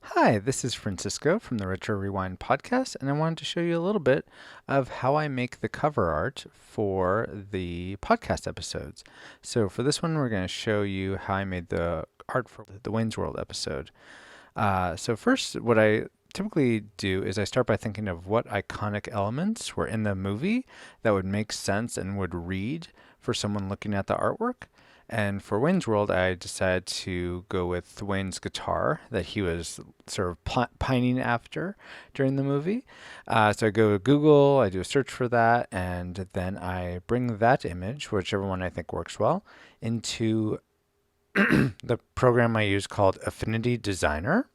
Hi, this is Francisco from the Retro Rewind podcast, and I wanted to show you a little bit of how I make the cover art for the podcast episodes. So, for this one, we're going to show you how I made the art for the Wayne's World episode. First, what I typically do is I start by thinking of what iconic elements were in the movie that would make sense and would read for someone looking at the artwork. And for Wayne's World, I decided to go with Wayne's guitar that he was sort of pining after during the movie. So I go to Google, I do a search for that, and then I bring that image, whichever one I think works well, into the program I use called Affinity Designer.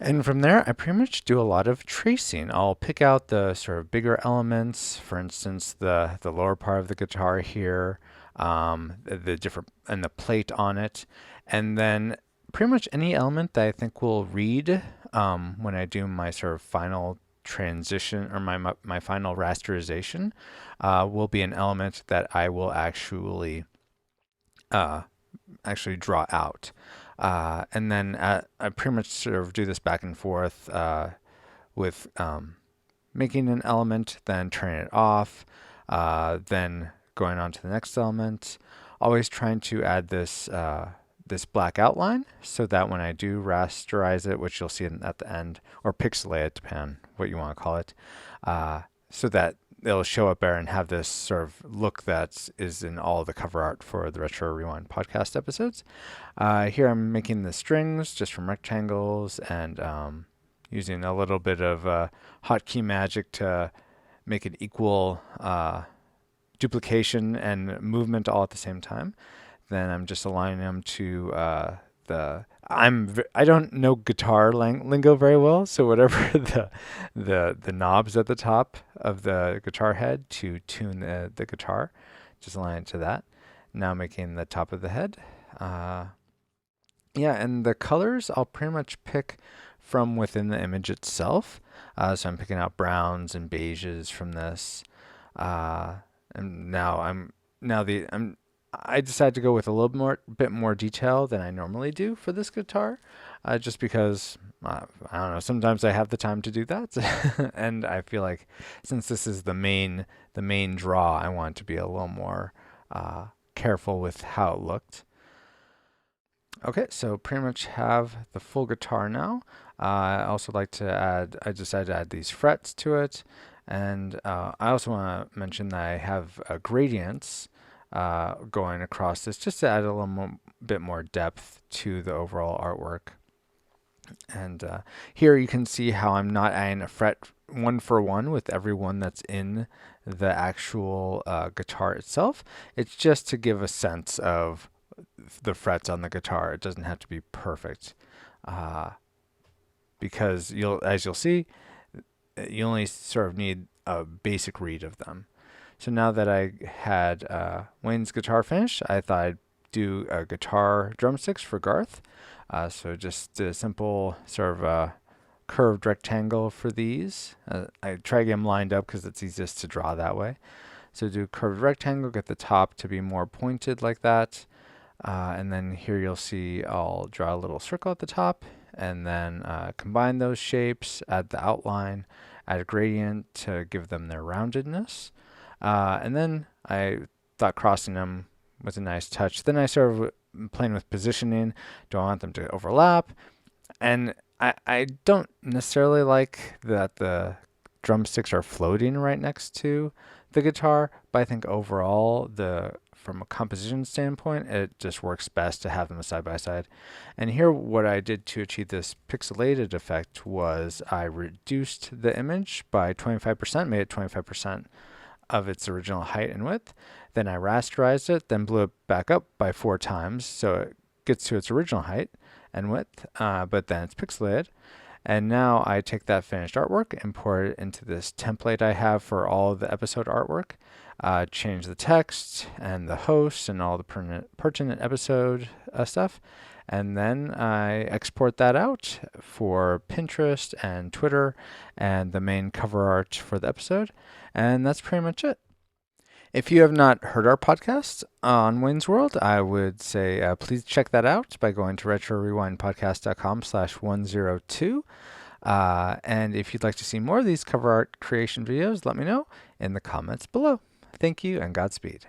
And from there, I pretty much do a lot of tracing. I'll pick out the sort of bigger elements, for instance, the lower part of the guitar here, the different and the plate on it, and then pretty much any element that I think will read when I do my sort of final transition or my final rasterization will be an element that I will uh, actually draw out. And then I pretty much sort of do this back and forth with making an element, then turning it off, then going on to the next element. Always trying to add this black outline so that when I do rasterize it, which you'll see at the end, or pixelate it, depending on what you want to call it, so that it'll show up there and have this sort of look that is in all the cover art for the Retro Rewind podcast episodes. Here I'm making the strings just from rectangles and using a little bit of hotkey magic to make it equal duplication and movement all at the same time. Then I'm just aligning them to I don't know guitar lingo very well, so whatever the knobs at the top of the guitar head to tune the guitar, just align it to that. Now making the top of the head. Yeah, and the colors I'll pretty much pick from within the image itself. So I'm picking out browns and beiges from this. Uh, and now I decided to go with a little bit more detail than I normally do for this guitar, just because I don't know. Sometimes I have the time to do that, and I feel like since this is the main draw, I want to be a little more careful with how it looked. Okay, so pretty much have the full guitar now. I also like to add. I decided to add these frets to it, and I also want to mention that I have gradients going across this just to add a little bit more depth to the overall artwork. And here you can see how I'm not adding a fret one for one with every one that's in the actual guitar itself. It's just to give a sense of the frets on the guitar. It doesn't have to be perfect uh, because as you'll see, you only sort of need a basic read of them. So now that I had Wayne's guitar finished, I thought I'd do guitar drumsticks for Garth. So just a simple sort of curved rectangle for these. I try to get them lined up because it's easiest to draw that way. So do curved rectangle, get the top to be more pointed like that. And then here you'll see I'll draw a little circle at the top and then combine those shapes, add the outline, add a gradient to give them their roundedness. And then I thought crossing them was a nice touch. Then I sort of playing with positioning. Do I want them to overlap? And I don't necessarily like that the drumsticks are floating right next to the guitar, but I think overall from a composition standpoint, it just works best to have them side by side. And here, what I did to achieve this pixelated effect was I reduced the image by 25%, made it 25% of its original height and width. Then I rasterized it, then blew it back up by 4 times so it gets to its original height and width, but then it's pixelated. And now I take that finished artwork, import it into this template I have for all of the episode artwork, change the text and the host and all the pertinent episode stuff. And then I export that out for Pinterest and Twitter and the main cover art for the episode. And that's pretty much it. If you have not heard our podcast on Wayne's World, I would say please check that out by going to retrorewindpodcast.com/102. And if you'd like to see more of these cover art creation videos, let me know in the comments below. Thank you and Godspeed.